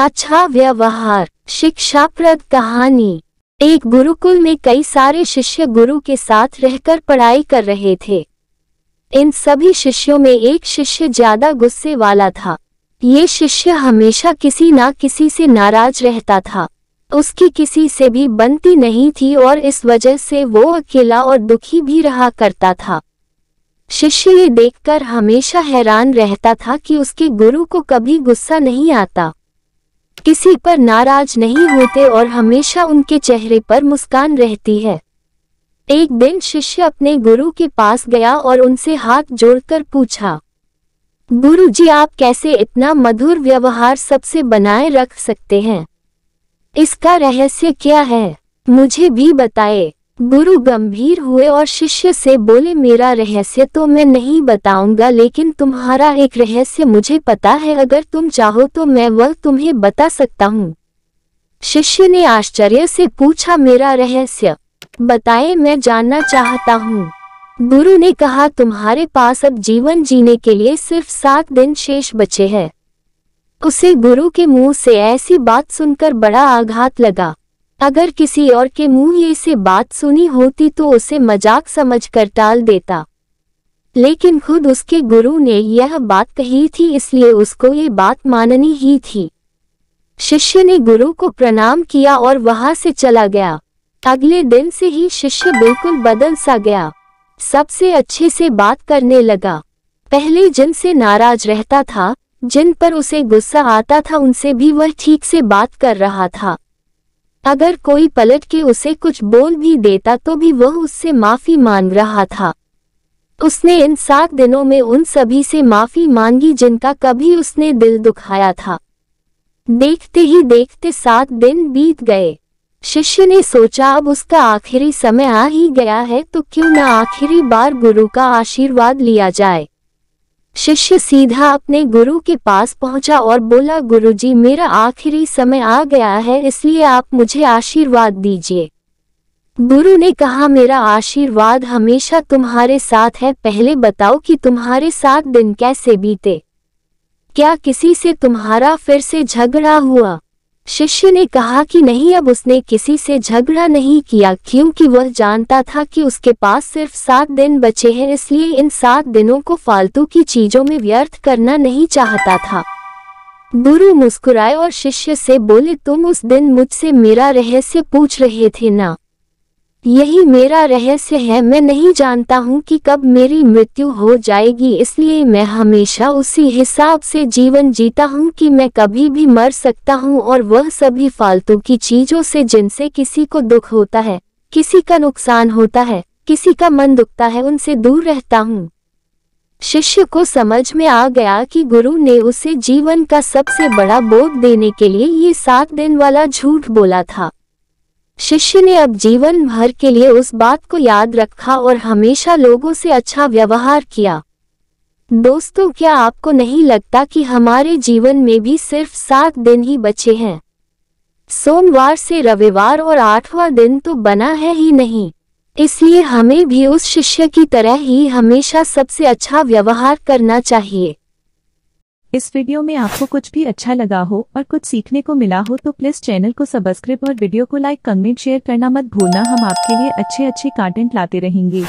अच्छा व्यवहार। शिक्षाप्रद कहानी। एक गुरुकुल में कई सारे शिष्य गुरु के साथ रहकर पढ़ाई कर रहे थे। इन सभी शिष्यों में एक शिष्य ज्यादा गुस्से वाला था। ये शिष्य हमेशा किसी ना किसी से नाराज रहता था। उसकी किसी से भी बनती नहीं थी और इस वजह से वो अकेला और दुखी भी रहा करता था। शिष्य ये देखकर हमेशा हैरान रहता था कि उसके गुरु को कभी गुस्सा नहीं आता, किसी पर नाराज नहीं होते और हमेशा उनके चेहरे पर मुस्कान रहती है। एक दिन शिष्य अपने गुरु के पास गया और उनसे हाथ जोड़कर पूछा, गुरुजी, आप कैसे इतना मधुर व्यवहार सबसे बनाए रख सकते हैं? इसका रहस्य क्या है? मुझे भी बताए। गुरु गंभीर हुए और शिष्य से बोले, मेरा रहस्य तो मैं नहीं बताऊंगा, लेकिन तुम्हारा एक रहस्य मुझे पता है। अगर तुम चाहो तो मैं वह तुम्हें बता सकता हूँ। शिष्य ने आश्चर्य से पूछा, मेरा रहस्य बताए, मैं जानना चाहता हूँ। गुरु ने कहा, तुम्हारे पास अब जीवन जीने के लिए सिर्फ 7 दिन शेष बचे हैं। उसे गुरु के मुंह से ऐसी बात सुनकर बड़ा आघात लगा। अगर किसी और के मुंह ये से बात सुनी होती तो उसे मजाक समझकर टाल देता, लेकिन खुद उसके गुरु ने यह बात कही थी, इसलिए उसको ये बात माननी ही थी। शिष्य ने गुरु को प्रणाम किया और वहां से चला गया। अगले दिन से ही शिष्य बिल्कुल बदल सा गया। सबसे अच्छे से बात करने लगा। पहले जिनसे नाराज रहता था, जिन पर उसे गुस्सा आता था, उनसे भी वह ठीक से बात कर रहा था। अगर कोई पलट के उसे कुछ बोल भी देता तो भी वह उससे माफी मांग रहा था। उसने इन 7 दिनों में उन सभी से माफी मांगी जिनका कभी उसने दिल दुखाया था। देखते ही देखते 7 दिन बीत गए। शिष्य ने सोचा, अब उसका आखिरी समय आ ही गया है तो क्यों न आखिरी बार गुरु का आशीर्वाद लिया जाए। शिष्य सीधा अपने गुरु के पास पहुंचा और बोला, गुरुजी, मेरा आखिरी समय आ गया है, इसलिए आप मुझे आशीर्वाद दीजिए। गुरु ने कहा, मेरा आशीर्वाद हमेशा तुम्हारे साथ है। पहले बताओ कि तुम्हारे 7 दिन कैसे बीते? क्या किसी से तुम्हारा फिर से झगड़ा हुआ? शिष्य ने कहा कि नहीं, अब उसने किसी से झगड़ा नहीं किया, क्योंकि वह जानता था कि उसके पास सिर्फ 7 दिन बचे हैं, इसलिए इन 7 दिनों को फालतू की चीजों में व्यर्थ करना नहीं चाहता था। गुरु मुस्कुराए और शिष्य से बोले, तुम उस दिन मुझसे मेरा रहस्य पूछ रहे थे ना? यही मेरा रहस्य है। मैं नहीं जानता हूँ कि कब मेरी मृत्यु हो जाएगी, इसलिए मैं हमेशा उसी हिसाब से जीवन जीता हूँ कि मैं कभी भी मर सकता हूँ, और वह सभी फालतू की चीजों से जिनसे किसी को दुख होता है, किसी का नुकसान होता है, किसी का मन दुखता है, उनसे दूर रहता हूँ। शिष्य को समझ में आ गया कि गुरु ने उसे जीवन का सबसे बड़ा बोध देने के लिए ये 7 दिन वाला झूठ बोला था। शिष्य ने अब जीवन भर के लिए उस बात को याद रखा और हमेशा लोगों से अच्छा व्यवहार किया। दोस्तों, क्या आपको नहीं लगता कि हमारे जीवन में भी सिर्फ 7 दिन ही बचे हैं? सोमवार से रविवार और 8वां दिन तो बना है ही नहीं। इसलिए हमें भी उस शिष्य की तरह ही हमेशा सबसे अच्छा व्यवहार करना चाहिए। इस वीडियो में आपको कुछ भी अच्छा लगा हो और कुछ सीखने को मिला हो तो प्लीज चैनल को सब्सक्राइब और वीडियो को लाइक, कमेंट, शेयर करना मत भूलना। हम आपके लिए अच्छे कंटेंट लाते रहेंगे।